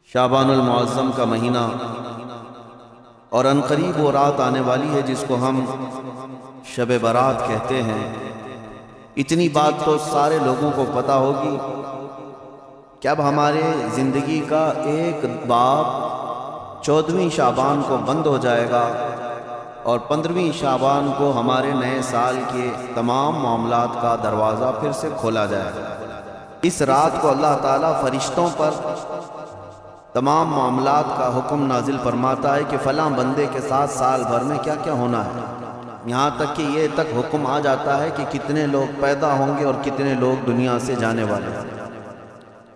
شعبان المعظم کا مہینہ اور عنقریب وہ رات آنے والی ہے جس کو ہم شب برات کہتے ہیں۔ اتنی بات تو سارے لوگوں کو پتہ ہوگی کہ اب ہمارے زندگی کا ایک باب 14ویں شعبان کو بند ہو جائے گا اور 15ویں شعبان کو ہمارے نئے سال کے تمام معاملات کا دروازہ پھر سے کھولا جائے گا۔ اس رات کو اللہ تعالیٰ فرشتوں پر تمام معاملات کا حکم نازل فرماتا ہے کہ فلاں بندے کے ساتھ سال بھر میں کیا کیا ہونا ہے، یہاں تک کہ یہ تک حکم آ جاتا ہے کہ کتنے لوگ پیدا ہوں گے اور کتنے لوگ دنیا سے جانے والے ہیں۔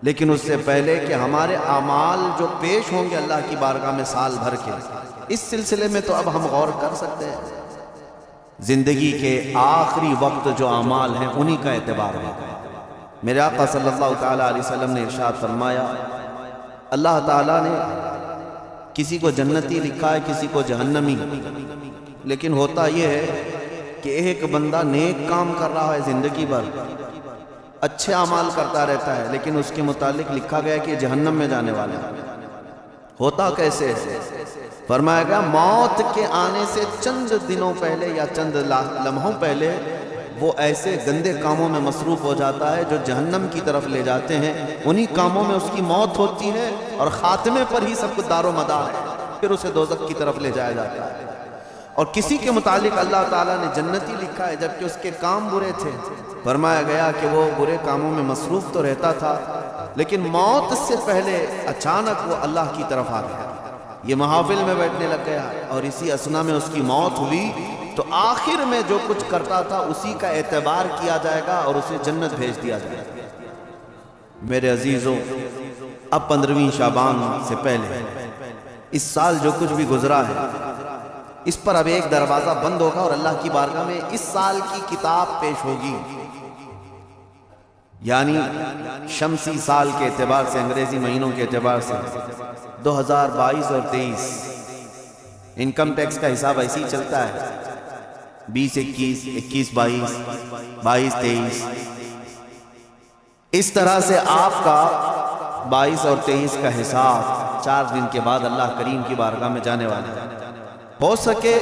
لیکن اس سے پہلے کہ ہمارے اعمال جو پیش ہوں گے اللہ کی بارگاہ میں سال بھر کے، اس سلسلے میں تو اب ہم غور کر سکتے ہیں۔ زندگی کے آخری وقت جو اعمال ہیں انہی کا اعتبار ہے۔ میرے آقا صلی اللہ تعالیٰ علیہ وسلم نے ارشاد فرمایا، اللہ تعالیٰ نے کسی کو جنتی لکھا ہے کسی کو جہنمی، لیکن ہوتا یہ ہے کہ ایک بندہ نیک کام کر رہا ہے زندگی بھر، اچھے اعمال کرتا رہتا ہے، لیکن اس کے متعلق لکھا گیا کہ جہنم میں جانے والا ہے۔ ہوتا کیسے؟ فرمایا گیا موت کے آنے سے چند دنوں پہلے یا چند لمحوں پہلے وہ ایسے گندے کاموں میں مصروف ہو جاتا ہے جو جہنم کی طرف لے جاتے ہیں، انہی کاموں میں اس کی موت ہوتی ہے اور خاتمے پر ہی سب کچھ دار و مدار ہے، پھر اسے دوزخ کی طرف لے جایا جاتا ہے۔ اور کسی کے متعلق اللہ تعالیٰ نے جنتی لکھا ہے جبکہ اس کے کام برے تھے۔ فرمایا گیا کہ وہ برے کاموں میں مصروف تو رہتا تھا لیکن موت سے پہلے اچانک وہ اللہ کی طرف آ گیا، یہ محافل میں بیٹھنے لگ گیا اور اسی اثنا میں اس کی موت ہوئی، تو آخر میں جو کچھ کرتا تھا اسی کا اعتبار کیا جائے گا اور اسے جنت بھیج دیا جائے گا۔ میرے عزیزوں، اب 15ویں شعبان سے پہلے اس سال جو کچھ بھی گزرا ہے اس پر اب ایک دروازہ بند ہوگا اور اللہ کی بارگاہ میں اس سال کی کتاب پیش ہوگی، یعنی شمسی سال کے اعتبار سے، انگریزی مہینوں کے اعتبار سے 2022 اور 23 انکم ٹیکس کا حساب ایسے ہی چلتا ہے، 20-21 21-22 22-23، اس طرح سے آپ کا 22 اور 23 کا حساب 4 دن کے بعد اللہ کریم کی بارگاہ میں جانے والا ہے۔ ہو سکے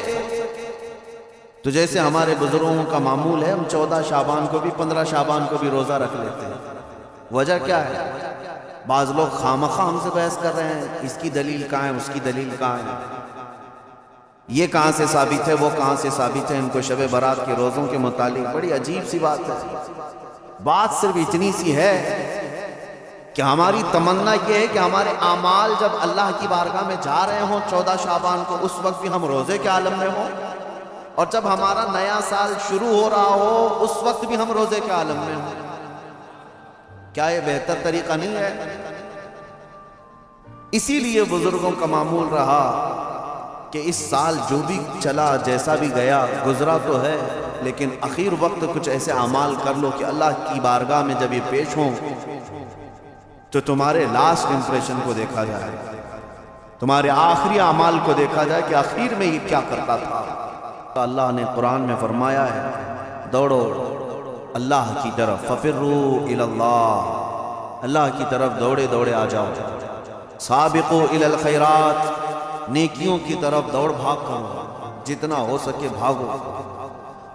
تو جیسے ہمارے بزرگوں کا معمول ہے، ہم 14 شعبان کو بھی 15 شعبان کو بھی روزہ رکھ لیتے ہیں۔ وجہ کیا ہے؟ بعض لوگ خامخواہ ہم سے بحث کر رہے ہیں، اس کی دلیل کہاں ہے، اس کی دلیل کہاں ہے، یہ کہاں سے ثابت ہے، وہ کہاں سے ثابت ہے، ان کو شب برات کے روزوں کے متعلق بڑی عجیب سی بات ہے۔ بات صرف اتنی سی ہے کہ ہماری تمنا یہ ہے کہ ہمارے اعمال جب اللہ کی بارگاہ میں جا رہے ہوں 14 شعبان کو، اس وقت بھی ہم روزے کے عالم میں ہوں، اور جب ہمارا نیا سال شروع ہو رہا ہو اس وقت بھی ہم روزے کے عالم میں ہوں۔ کیا یہ بہتر طریقہ نہیں ہے؟ اسی لیے بزرگوں کا معمول رہا کہ اس سال جو بھی چلا، جیسا بھی گیا، گزرا تو ہے، لیکن اخیر وقت کچھ ایسے اعمال کر لو کہ اللہ کی بارگاہ میں جب یہ پیش ہوں تو تمہارے لاسٹ امپریشن کو دیکھا جائے، تمہارے آخری اعمال کو دیکھا جائے کہ آخر میں یہ کیا کرتا تھا۔ اللہ نے قرآن میں فرمایا ہے، دوڑو اللہ کی طرف، ففروا الی اللہ، اللہ کی طرف دوڑے دوڑے آ جاؤ، سابقوا الی الخیرات، نیکیوں کی طرف دوڑ بھاگ کرو، جتنا ہو سکے بھاگو۔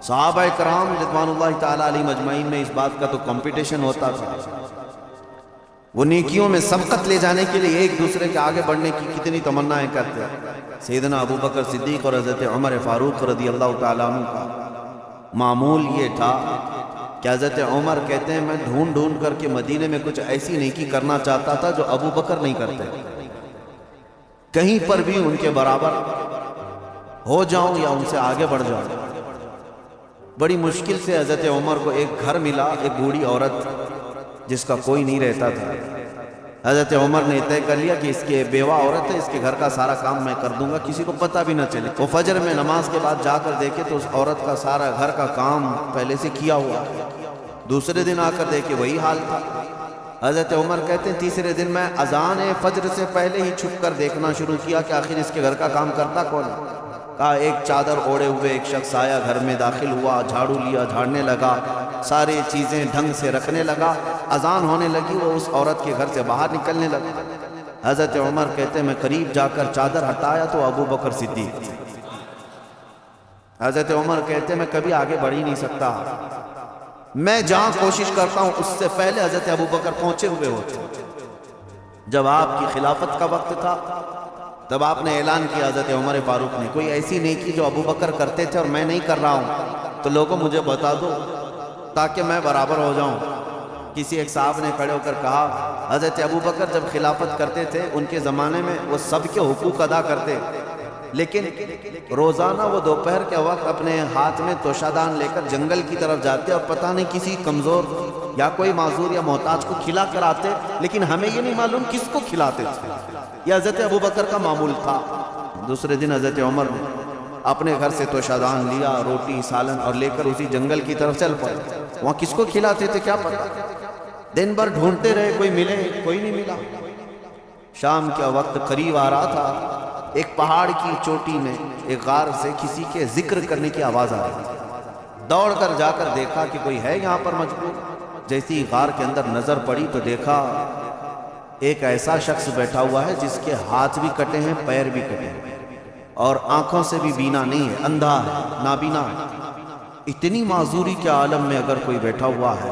صحابہ کرام رضوان اللہ تعالیٰ علیہ مجمعین میں اس بات کا تو کمپٹیشن ہوتا تھا، وہ نیکیوں میں سبقت لے جانے کے لیے ایک دوسرے کے آگے بڑھنے کی کتنی تمنائیں کرتے ہیں۔ سیدنا ابو بکر صدیق اور حضرت عمر فاروق رضی اللہ تعالیٰ عنہ کا معمول یہ تھا کہ حضرت عمر کہتے ہیں میں ڈھونڈ ڈھونڈ کر کے مدینے میں کچھ ایسی نیکی کرنا چاہتا تھا جو ابو بکر نہیں کرتے، کہیں پر بھی ان کے برابر ہو جاؤں یا ان سے آگے بڑھ جاؤں۔ بڑی مشکل سے حضرت عمر کو ایک گھر ملا، ایک بوڑھی عورت جس کا کوئی نہیں رہتا تھا۔ حضرت عمر نے طے کر لیا کہ اس کے بیوہ عورت ہے، اس کے گھر کا سارا کام میں کر دوں گا، کسی کو پتہ بھی نہ چلے۔ وہ فجر میں نماز کے بعد جا کر دیکھے تو اس عورت کا سارا گھر کا کام پہلے سے کیا ہوا، دوسرے دن آ کر دیکھے وہی حال تھا۔ حضرت عمر کہتے ہیں تیسرے دن میں اذان فجر سے پہلے ہی چھپ کر دیکھنا شروع کیا کہ آخر اس کے گھر کا کام کرتا کون ہے۔ کہا ایک چادر اوڑے ہوئے ایک شخص آیا، گھر میں داخل ہوا، جھاڑو لیا، جھاڑنے لگا، ساری چیزیں ڈھنگ سے رکھنے لگا، اذان ہونے لگی، وہ اس عورت کے گھر سے باہر نکلنے لگا۔ حضرت عمر کہتے ہیں میں قریب جا کر چادر ہٹایا تو ابو بکر صدیق تھے۔ حضرت عمر کہتے ہیں میں کبھی آگے بڑھ ہی نہیں سکتا، میں جہاں کوشش کرتا ہوں اس سے پہلے حضرت ابو بکر پہنچے ہوئے ہوتے۔ جب آپ کی خلافت کا وقت تھا تب آپ نے اعلان کیا حضرت عمر فاروق نے، کوئی ایسی نیکی جو ابو بکر کرتے تھے اور میں نہیں کر رہا ہوں تو لوگوں مجھے بتا دو تاکہ میں برابر ہو جاؤں۔ کسی ایک صاحب نے کھڑے ہو کر کہا حضرت ابو بکر جب خلافت کرتے تھے ان کے زمانے میں وہ سب کے حقوق ادا کرتے، لیکن روزانہ وہ دوپہر کے وقت اپنے ہاتھ میں توشادان لے کر جنگل کی طرف جاتے اور پتہ نہیں کسی کمزور یا کوئی معذور یا محتاج کو کھلا کر آتے، لیکن ہمیں یہ نہیں معلوم کس کو کھلاتے تھے۔ یہ حضرت ابو بکر کا معمول تھا۔ دوسرے دن حضرت عمر نے اپنے گھر سے توشادان لیا، روٹی سالن اور لے کر اسی جنگل کی طرف چل پڑے۔ وہاں کس کو کھلاتے تھے کیا پتہ، دن بھر ڈھونڈتے رہے، کوئی ملے، کوئی نہیں ملا۔ شام کا وقت قریب آ رہا تھا، ایک پہاڑ کی چوٹی میں ایک غار سے کسی کے ذکر کرنے کی آواز آ رہی تھی۔ دوڑ کر جا کر دیکھا کہ کوئی ہے یہاں پر مجبور۔ جیسی غار کے اندر نظر پڑی تو دیکھا ایک ایسا شخص بیٹھا ہوا ہے جس کے ہاتھ بھی کٹے ہیں، پیر بھی کٹے ہیں اور آنکھوں سے بھی بینا نہیں ہے، اندھا ہے، نابینا ہے۔ اتنی معذوری کے عالم میں اگر کوئی بیٹھا ہوا ہے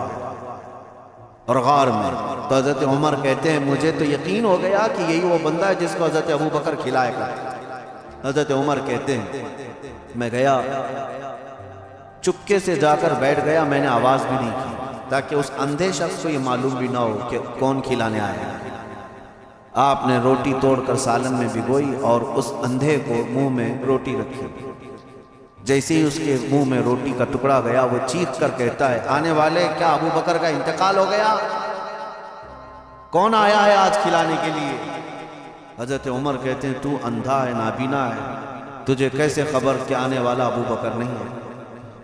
اور غار میں، تو حضرت عمر کہتے ہیں مجھے تو یقین ہو گیا کہ یہی وہ بندہ ہے جس کو حضرت ابو بکر کھلائے گا۔ حضرت عمر کہتے ہیں میں گیا، چپکے سے جا کر بیٹھ گیا، میں نے آواز بھی نہیں کی تاکہ اس اندھے شخص کو یہ معلوم بھی نہ ہو کہ کون کھلانے آیا ہے۔ آپ نے روٹی توڑ کر سالن میں بھگوئی اور اس اندھے کو منہ میں روٹی رکھی۔ جیسے ہی اس کے منہ میں روٹی کا ٹکڑا گیا وہ چیخ کر کہتا ہے آنے والے، کیا ابو بکر کا انتقال ہو گیا؟ کون آیا ہے آج کھلانے کے لیے؟ حضرت عمر کہتے ہیں تو اندھا ہے، نابینا ہے، تجھے کیسے خبر کہ آنے والا ابو بکر نہیں ہے؟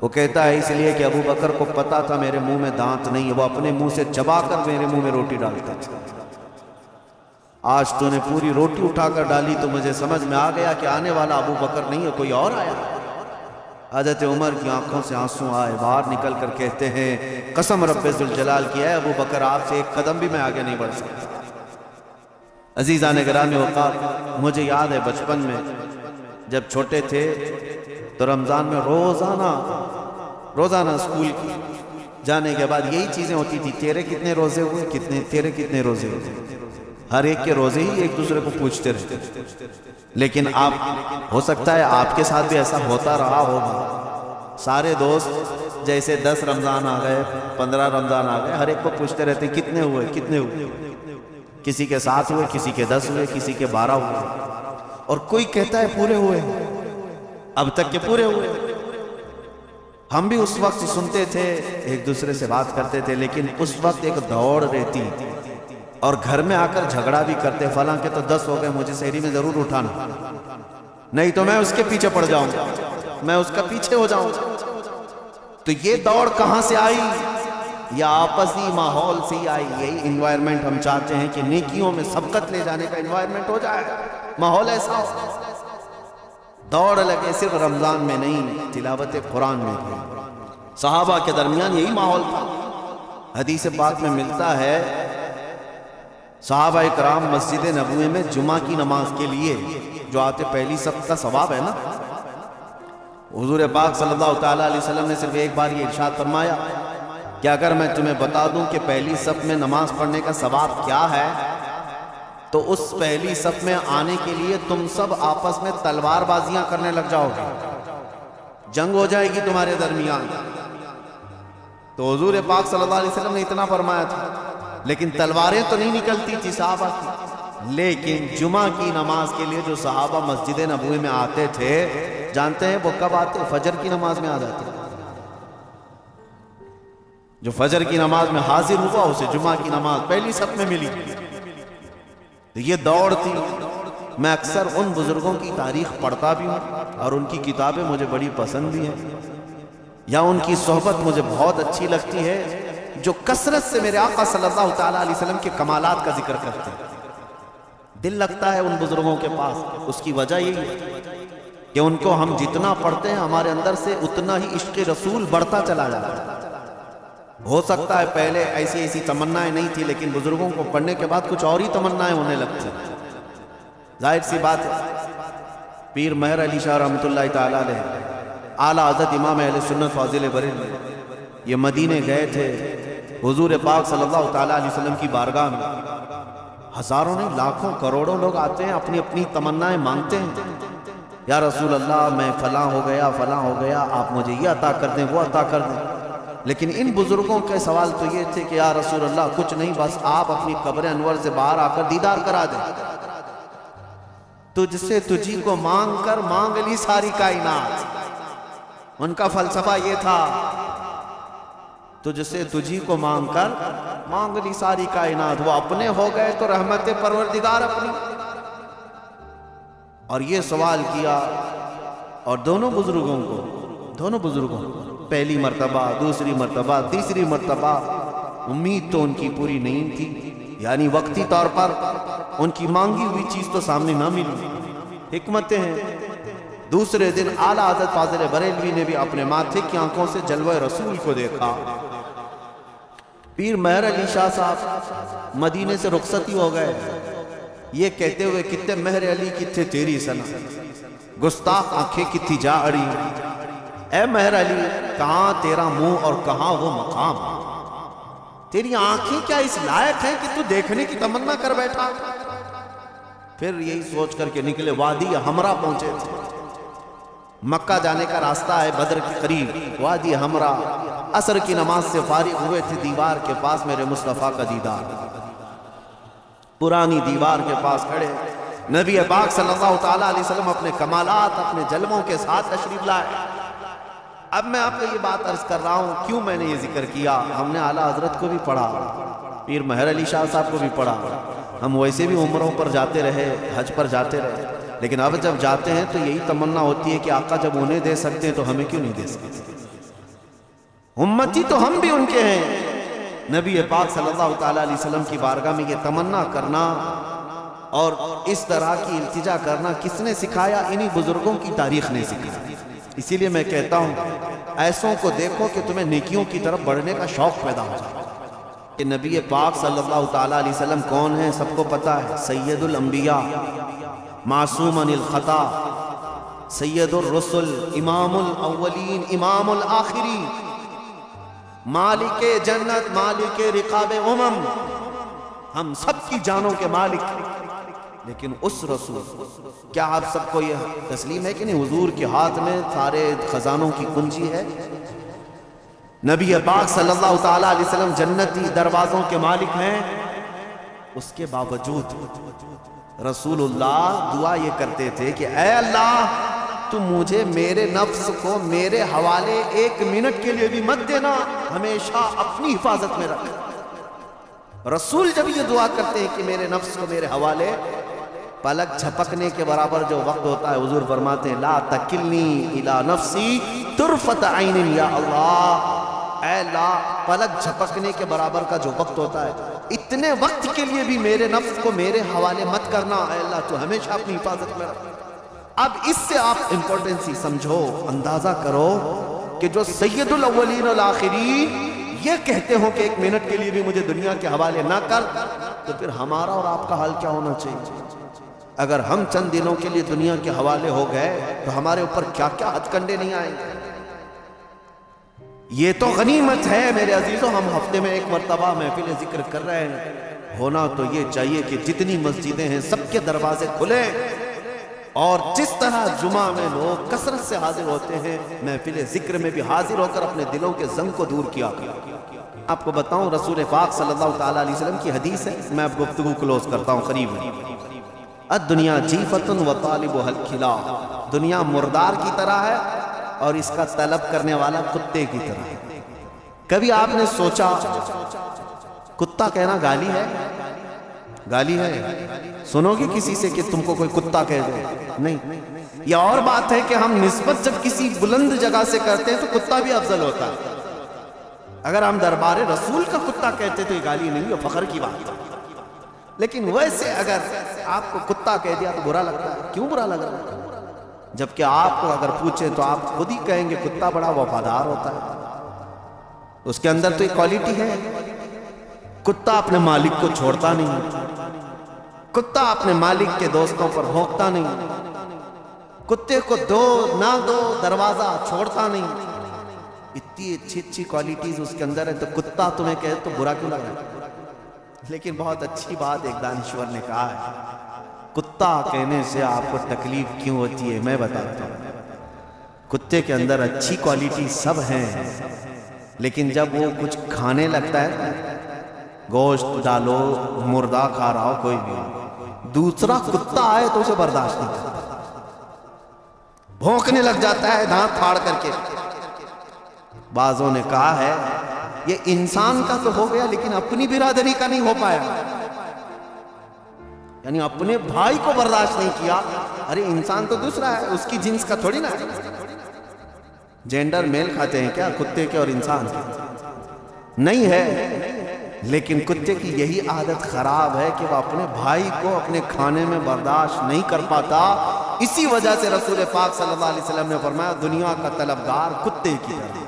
وہ کہتا ہے اس لیے کہ ابو بکر کو پتا تھا میرے منہ میں دانت نہیں ہے، وہ اپنے منہ سے چبا کر میرے منہ میں روٹی ڈالتا تھا۔ آج تو نے پوری روٹی اٹھا کر ڈالی تو مجھے سمجھ میں آ گیا کہ آنے والا ابو بکر نہیں ہے، کوئی اور آیا۔ حضرت عمر کی آنکھوں سے آنسو آئے، باہر نکل کر کہتے ہیں قسم رب ذوالجلال کی ہے ابو بکر آپ سے ایک قدم بھی میں آگے نہیں بڑھ سکتا۔ عزیزان گرامی اوقات، مجھے یاد ہے بچپن میں جب چھوٹے تھے تو رمضان میں روزانہ اسکول جانے کے بعد یہی چیزیں ہوتی تھی، تیرے کتنے روزے ہوئے، تیرے کتنے روزے ہوئے، ہر ایک کے روزے ہی ایک دوسرے کو پوچھتے رہتے۔ لیکن آپ ہو سکتا ہے آپ کے ساتھ بھی ایسا ہوتا رہا ہوگا، سارے دوست جیسے 10 رمضان آ گئے، 15 رمضان آ گئے، ہر ایک کو پوچھتے رہتے کتنے ہوئے، کسی کے 7 ہوئے، کسی کے 10 ہوئے، کسی کے 12 ہوئے، اور کوئی کہتا ہے پورے ہوئے، اب تک کے پورے ہوئے۔ ہم بھی اس وقت سنتے تھے، ایک دوسرے سے بات کرتے تھے، لیکن اس وقت ایک دوڑ رہتی اور گھر میں آ کر جھگڑا بھی کرتے، فلاں کے تو 10 ہو گئے، مجھے سحری میں ضرور اٹھانا، نہیں تو میں اس کے پیچھے پڑ جاؤں گا، میں اس کا پیچھے ہو جاؤں گا۔ تو یہ دوڑ کہاں سے آئی؟ یا آپسی ماحول سے ہی آئی۔ یہی انوائرمنٹ ہم چاہتے ہیں کہ نیکیوں میں سبقت لے جانے کا انوائرمنٹ ہو جائے، ماحول ایسا ہو، دوڑ لگے صرف رمضان میں نہیں، تلاوت قرآن میں بھی۔ صحابہ کے درمیان یہی ماحول تھا۔ حدیث پاک میں ملتا ہے صحابہ کرام مسجد نبوی میں جمعہ کی نماز کے لیے جو آتے، پہلی صف کا ثواب ہے نا، حضور پاک صلی اللہ تعالیٰ علیہ وسلم نے صرف ایک بار یہ ارشاد فرمایا کہ اگر میں تمہیں بتا دوں کہ پہلی صف میں نماز پڑھنے کا ثواب کیا ہے تو اس پہلی صف میں آنے کے لیے تم سب آپس میں تلوار بازیاں کرنے لگ جاؤ گے، جنگ ہو جائے گی تمہارے درمیان۔ تو حضور پاک صلی اللہ علیہ وسلم نے اتنا فرمایا تھا، لیکن تلواریں تو نہیں نکلتی تھی صحابہ کی۔ لیکن جمعہ کی نماز کے لیے جو صحابہ مسجد نبوی میں آتے تھے، جانتے ہیں وہ کب آتے؟ فجر کی نماز میں آ جاتے۔ جو فجر کی نماز میں حاضر ہوا اسے جمعہ کی نماز پہلی صف میں ملی۔ یہ دوڑ تھی۔ میں اکثر ان بزرگوں کی تاریخ پڑھتا بھی ہوں اور ان کی کتابیں مجھے بڑی پسند بھی ہیں، یا ان کی صحبت مجھے بہت اچھی لگتی ہے جو کثرت سے میرے آقا صلی اللہ تعالیٰ علیہ وسلم کے کمالات کا ذکر کرتے ہیں۔ دل لگتا ہے ان بزرگوں کے پاس۔ اس کی وجہ یہی ہے کہ ان کو ہم جتنا پڑھتے ہیں ہمارے اندر سے اتنا ہی عشق رسول بڑھتا چلا جاتا ہے۔ ہو سکتا ہے پہلے ایسی تمنائیں نہیں تھی، لیکن بزرگوں کو پڑھنے کے بعد کچھ اور ہی تمنائیں ہونے لگتی ہیں۔ ظاہر سی بات ہے پیر مہر علی شاہ رحمۃ اللہ تعالیٰ علیہ اعلیٰ حضرت امام اہل سنت فاضل بریلوی یہ مدینے گئے تھے حضور پاک صلی اللہ تعالیٰ علیہ وسلم کی بارگاہ میں. ہزاروں نہیں لاکھوں کروڑوں لوگ آتے ہیں اپنی اپنی تمنائیں مانگتے ہیں. یا رسول اللہ میں فلاں ہو گیا آپ مجھے یہ عطا کر دیں وہ عطا کر دیں. لیکن ان بزرگوں کے سوال تو یہ تھے کہ یا رسول اللہ کچھ نہیں بس آپ اپنی قبر انور سے باہر آ کر دیدار کرا دیں. تجھ سے تجھی کو مانگ کر مانگ لی ساری کائنات. ان کا فلسفہ یہ تھا تجھ سے تجھی کو مانگ کر مانگ لی ساری کائنات. وہ اپنے ہو گئے تو رحمت پروردگار اپنی. اور یہ سوال کیا اور دونوں بزرگوں پہلی مرتبہ دوسری مرتبہ تیسری مرتبہ امید تو ان کی پوری نہیں تھی، یعنی وقتی طور پر ان کی مانگی ہوئی چیز تو سامنے نہ ملی. حکمتیں ہیں. دوسرے دن اعلیٰ حضرت فاضل بریلوی نے بھی اپنے ماتھے کی آنکھوں سے جلوہ رسول کو دیکھا. پیر مہر علی شاہ صاحب مدینے سے رخصتی ہو گئے یہ کہتے ہوئے کتے مہر علی کتے تیری سنا گستاخ آنکھیں کتھی جا اڑی. اے مہر علی کہاں تیرا منہ اور کہاں وہ مقام. تیری آنکھیں کیا اس لائق ہیں کہ تو دیکھنے کی تمنا کر بیٹھا. پھر یہی سوچ کر کے نکلے وادی ہمراہ پہنچے تھے. مکہ جانے کا راستہ ہے بدر کے قریب. وادی ہمراہ عصر کی نماز سے فارغ ہوئے تھے. دیوار کے پاس میرے مصطفیٰ کا دیدار. پرانی دیوار کے پاس کھڑے نبی پاک صلی اللہ تعالیٰ علیہ وسلم اپنے کمالات اپنے جلووں کے ساتھ تشریف لائے. اب میں آپ کو یہ بات عرض کر رہا ہوں کیوں میں نے یہ ذکر کیا. ہم نے اعلیٰ حضرت کو بھی پڑھا پیر مہر علی شاہ صاحب کو بھی پڑھا. ہم ویسے بھی عمروں پر جاتے رہے حج پر جاتے رہے لیکن اب جب جاتے ہیں تو یہی تمنا ہوتی ہے کہ آقا جب انہیں دے سکتے ہیں تو ہمیں کیوں نہیں دے سکتے. امتی تو ہم بھی ان کے ہیں. نبی پاک صلی اللہ تعالیٰ علیہ وسلم کی بارگاہ میں یہ تمنا کرنا اور اس طرح کی التجا کرنا کس نے سکھایا؟ انہی بزرگوں کی تاریخ نے سکھایا. اسی لیے میں کہتا ہوں ایسوں کو دیکھو کہ تمہیں نیکیوں کی طرف بڑھنے کا شوق پیدا ہو جائے. کہ نبی پاک صلی اللہ تعالیٰ علیہ وسلم کون ہیں سب کو پتا ہے. سید الانبیاء معصوم عن الخطا سید الرسل امام الاولین امام الآخرین مالک جنت مالک رقاب امم. ہم سب کی جانوں کے مالک. لیکن اس رسول کیا آپ سب کو یہ تسلیم ہے کہ نہیں حضور کے ہاتھ میں سارے خزانوں کی کنجی ہے؟ نبی پاک صلی اللہ تعالیٰ علیہ وسلم جنتی دروازوں کے مالک ہیں. اس کے باوجود رسول اللہ دعا یہ کرتے تھے کہ اے اللہ تو مجھے میرے نفس کو میرے حوالے ایک منٹ کے لیے بھی مت دینا، ہمیشہ اپنی حفاظت میں رکھ. رسول جب یہ دعا کرتے ہیں کہ میرے نفس کو میرے حوالے، پلک جھپکنے کے برابر جو وقت ہوتا ہے حضور فرماتے ہیں لا تکلنی الی نفسی طرفت عین یا اللہ. اے اللہ پلک جھپکنے کے برابر کا جو وقت ہوتا ہے اتنے وقت کے لیے بھی میرے نفس کو میرے حوالے مت کرنا. اے اللہ تو ہمیشہ اپنی حفاظت میں رکھ. اب اس سے آپ امپورٹنسی سمجھو، اندازہ کرو کہ جو سید الاولین والآخرین یہ کہتے ہو کہ ایک منٹ کے لیے بھی مجھے دنیا کے حوالے نہ کر، تو پھر ہمارا اور آپ کا حال کیا ہونا چاہیے؟ اگر ہم چند دنوں کے لیے دنیا کے حوالے ہو گئے تو ہمارے اوپر کیا کیا ہتھ کنڈے نہیں آئیں گے. یہ تو غنیمت ہے میرے عزیزوں. ہم ہفتے میں ایک مرتبہ محفل ذکر کر رہے ہیں. ہونا تو یہ چاہیے کہ جتنی مسجدیں ہیں سب کے دروازے کھلے اور جس طرح جمعہ میں لوگ کثرت سے حاضر ہوتے ہیں محفل ذکر میں بھی حاضر ہو کر اپنے دلوں کے زنگ کو دور کیا. آپ کو بتاؤں رسول پاک صلی اللہ تعالیٰ علیہ وسلم کی حدیث ہے. میں اب گفتگو کلوز کرتا ہوں قریب. الدنیا جیفت و طالبها الکلاب. دنیا مردار کی طرح ہے اور اس کا طلب کرنے والا کتے کی طرح ہے. کبھی آپ نے سوچا کتا کہنا گالی ہے؟ گالی ہے؟ سنو گے کسی سے کہ تم کو کوئی کتا کہہ دے؟ نہیں. یہ اور بات ہے کہ ہم نسبت جب کسی بلند جگہ سے کرتے ہیں تو کتا بھی افضل ہوتا ہے. اگر ہم دربار رسول کا کتا کہتے تو یہ گالی نہیں، یہ فخر کی بات ہے. لیکن ویسے اگر آپ کو کتا کہہ دیا تو برا لگتا ہے. کیوں برا لگ رہا ہے؟ جبکہ آپ کو اگر پوچھیں تو آپ خود ہی کہیں گے کتا بڑا وفادار ہوتا ہے. اس کے اندر تو ایک کوالٹی ہے، کتا اپنے مالک کو چھوڑتا نہیں. کتا اپنے مالک کے دوستوں پر بھونکتا نہیں، کتے کو دو نہ دو دروازہ چھوڑتا نہیں، اتنی اچھی اچھی کوالٹیز اس کے اندر ہے، تو کتا تمہیں کہے تو برا کیوں لگ رہا ہے؟ لیکن بہت اچھی بات ایک دانشور نے کہا ہے، کتا کہنے سے آپ کو تکلیف کیوں ہوتی ہے؟ میں بتاتا ہوں۔ کتے کے اندر اچھی کوالٹی سب ہیں، لیکن جب وہ کچھ کھانے لگتا ہے، گوشت ڈالو، مردہ کھا رہا ہو کوئی بھی، دوسرا کتا آئے تو اسے برداشت نہیں کرتا، بھونکنے لگ جاتا ہے دانت پھاڑ کر کے۔ بعضوں نے کہا ہے یہ انسان کا تو ہو گیا، لیکن اپنی برادری کا نہیں ہو پایا، یعنی اپنے بھائی کو برداشت نہیں کیا۔ ارے انسان تو دوسرا ہے، اس کی جنس کا تھوڑی نہ ہے۔ جینڈر میل کھاتے ہیں کیا کتے کے اور انسان کے؟ نہیں ہے، لیکن کتے کی یہی عادت خراب ہے کہ وہ اپنے بھائی کو اپنے کھانے میں برداشت نہیں کر پاتا۔ اسی وجہ سے رسول پاک صلی اللہ علیہ وسلم نے فرمایا دنیا کا طلبگار کتے کی طرح۔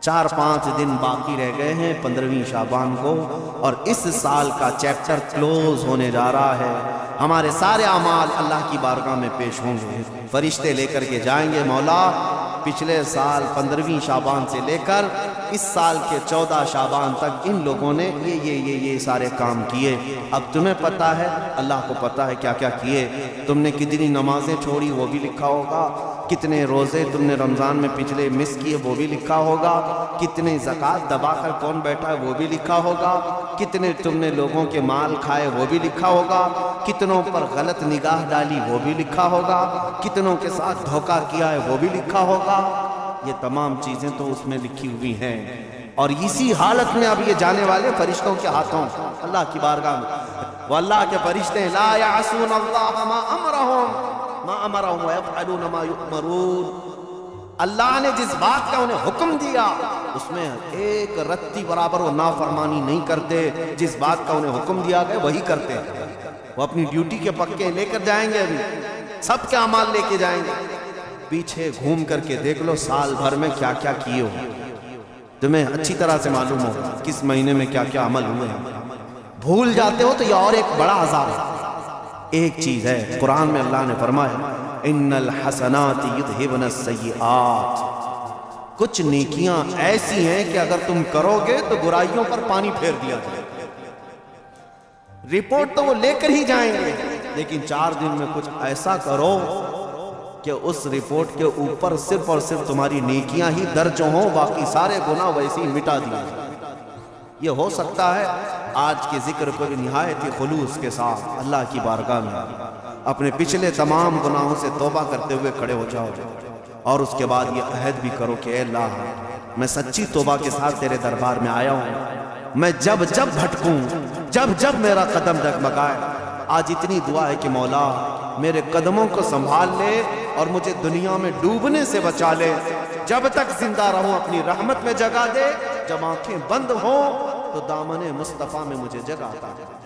4-5 دن باقی رہ گئے ہیں 15ویں شعبان کو، اور اس سال کا چیپٹر کلوز ہونے جا رہا ہے۔ ہمارے سارے اعمال اللہ کی بارگاہ میں پیش ہوں گے، فرشتے لے کر کے جائیں گے، مولا پچھلے سال 15ویں شعبان سے لے کر اس سال کے 14 شعبان تک ان لوگوں نے یہ سارے کام کیے۔ اب تمہیں پتہ ہے، اللہ کو پتہ ہے کیا کیا کیے۔ تم نے کتنی نمازیں چھوڑی وہ بھی لکھا ہوگا، کتنے روزے تم نے رمضان میں پچھلے مس کیے وہ بھی لکھا ہوگا، کتنے زکوٰۃ دبا کر کون بیٹھا ہے وہ بھی لکھا ہوگا، کتنے تم نے لوگوں کے مال کھائے وہ بھی لکھا ہوگا، کتنوں پر غلط نگاہ ڈالی وہ بھی لکھا ہوگا، کتنوں کے ساتھ دھوکہ کیا ہے وہ بھی لکھا ہوگا۔ یہ تمام چیزیں تو اس میں لکھی ہوئی ہیں، اور اسی حالت میں اب یہ جانے والے فرشتوں کے ہاتھوں اللہ کی بارگاہ میں۔ وہ اللہ کے فرشتے لا یعصون اللہ ما امرہم ویفعلون ما یؤمرون۔ اللہ نے جس بات کا انہیں حکم دیا اس میں ایک رتی برابر وہ نافرمانی نہیں کرتے، جس بات کا انہیں حکم دیا گیا وہی کرتے ہیں۔ وہ اپنی ڈیوٹی کے پکے لے کر جائیں گے، ابھی سب کے اعمال لے کے جائیں گے۔ پیچھے گھوم کر کے دیکھ لو سال بھر میں کیا کیا کیے ہو، تمہیں اچھی طرح سے معلوم ہو کس مہینے میں کیا کیا عمل ہوئے ہیں۔ بھول جاتے ہو تو یہ اور ایک بڑا عذاب ہے۔ ایک چیز ہے، قرآن میں اللہ نے فرمایا ان الحسنات یذہبن السیئات، کچھ نیکیاں ایسی ہیں کہ اگر تم کرو گے تو برائیوں پر پانی پھیر دیا جائے۔ رپورٹ تو وہ لے کر ہی جائیں گے، لیکن 4 دن میں کچھ ایسا کرو کہ اس رپورٹ کے اوپر صرف اور صرف تمہاری نیکیاں ہی درج ہوں، باقی سارے گناہ ویسے ہی مٹا دیے۔ یہ ہو سکتا ہے آج کے ذکر کو نہایت ہی خلوص کے ساتھ اللہ کی بارگاہ میں اپنے پچھلے تمام گناہوں سے توبہ کرتے ہوئے کھڑے ہو جاؤ، اور اس کے بعد یہ عہد بھی کرو کہ اے اللہ میں سچی توبہ کے ساتھ تیرے دربار میں آیا ہوں، میں جب جب بھٹکوں، جب جب میرا قدم ڈگمگائے، آج اتنی دعا ہے کہ مولا میرے قدموں کو سنبھال لے اور مجھے دنیا میں ڈوبنے سے بچا لے، جب تک زندہ رہوں اپنی رحمت میں جگا دے، جب آنکھیں بند ہوں تو دامن مصطفیٰ میں مجھے جگہ عطا کر۔